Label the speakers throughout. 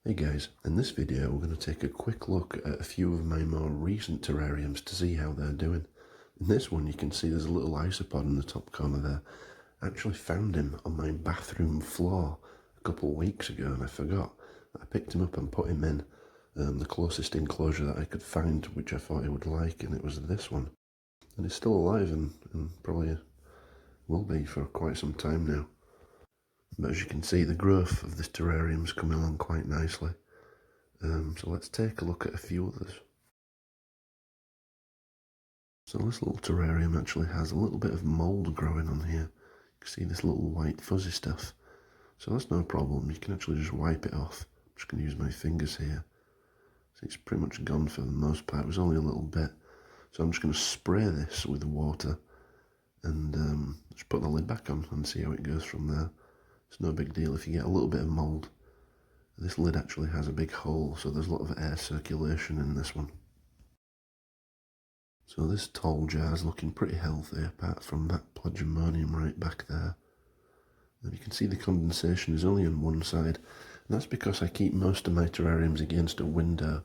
Speaker 1: Hey guys, in this video we're going to take a quick look at a few of my more recent terrariums to see how they're doing. In this one you can see there's a little isopod in the top corner there. I actually found him on my bathroom floor a couple of weeks ago and I forgot. I picked him up and put him in the closest enclosure that I could find, which I thought he would like, and it was this one. And he's still alive and probably will be for quite some time now. But as you can see, the growth of this terrarium's coming along quite nicely. So let's take a look at a few others. So this little terrarium actually has a little bit of mould growing on here. You can see this little white fuzzy stuff. So that's no problem, you can actually just wipe it off. I'm just going to use my fingers here. So it's pretty much gone for the most part, it was only a little bit. So I'm just going to spray this with water and just put the lid back on and see how it goes from there. It's no big deal if you get a little bit of mould. This lid actually has a big hole, so there's a lot of air circulation in this one. So this tall jar is looking pretty healthy, apart from that plasmodium right back there. And you can see the condensation is only on one side, and that's because I keep most of my terrariums against a window,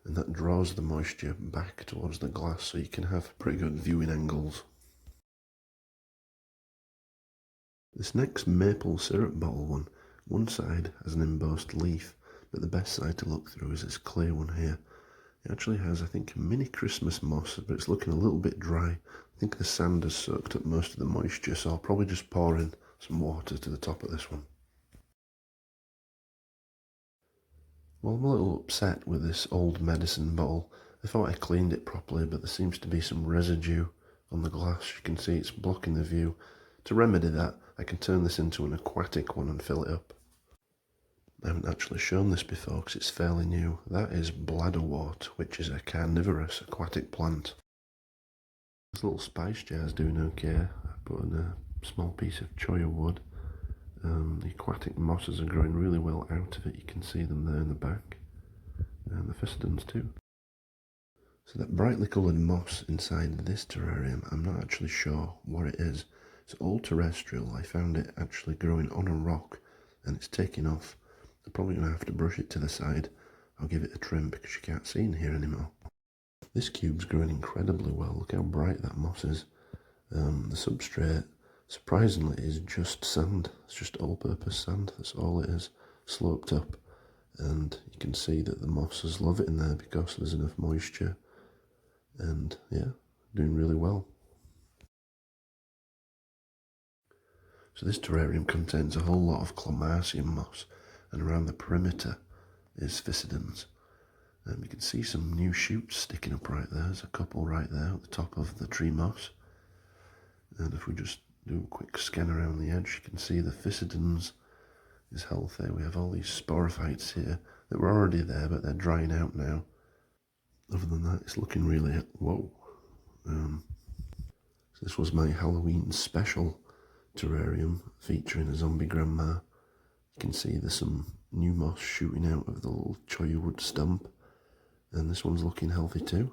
Speaker 1: and that draws the moisture back towards the glass, so you can have pretty good viewing angles. This next maple syrup bottle one side has an embossed leaf, but the best side to look through is this clear one here. It actually has, I think, a mini Christmas moss, but it's looking a little bit dry. I think the sand has soaked up most of the moisture, so I'll probably just pour in some water to the top of this one. Well, I'm a little upset with this old medicine bottle. I thought I cleaned it properly, but there seems to be some residue on the glass. You can see it's blocking the view. To remedy that, I can turn this into an aquatic one and fill it up. I haven't actually shown this before because it's fairly new. That is bladderwort, which is a carnivorous aquatic plant. This little spice jar is doing okay. I put in a small piece of choya wood. The aquatic mosses are growing really well out of it. You can see them there in the back. And the physidans too. So that brightly coloured moss inside this terrarium, I'm not actually sure what it is. It's all terrestrial. I found it actually growing on a rock and it's taking off. I'm probably going to have to brush it to the side. I'll give it a trim because you can't see in here anymore. This cube's growing incredibly well. Look how bright that moss is. The substrate, surprisingly, is just sand. It's just all-purpose sand. That's all it is, sloped up. And you can see that the mosses love it in there because there's enough moisture. And yeah, doing really well. So this terrarium contains a whole lot of Clomarcium moss, and around the perimeter is physidans. You can see some new shoots sticking up right there. There's a couple right there at the top of the tree moss. And if we just do a quick scan around the edge, you can see the physidans is healthy. We have all these sporophytes here that were already there, but they're drying out now. Other than that, it's looking really, whoa. So this was my Halloween special terrarium featuring a zombie grandma. You can see there's some new moss shooting out of the little choya wood stump, and this one's looking healthy too.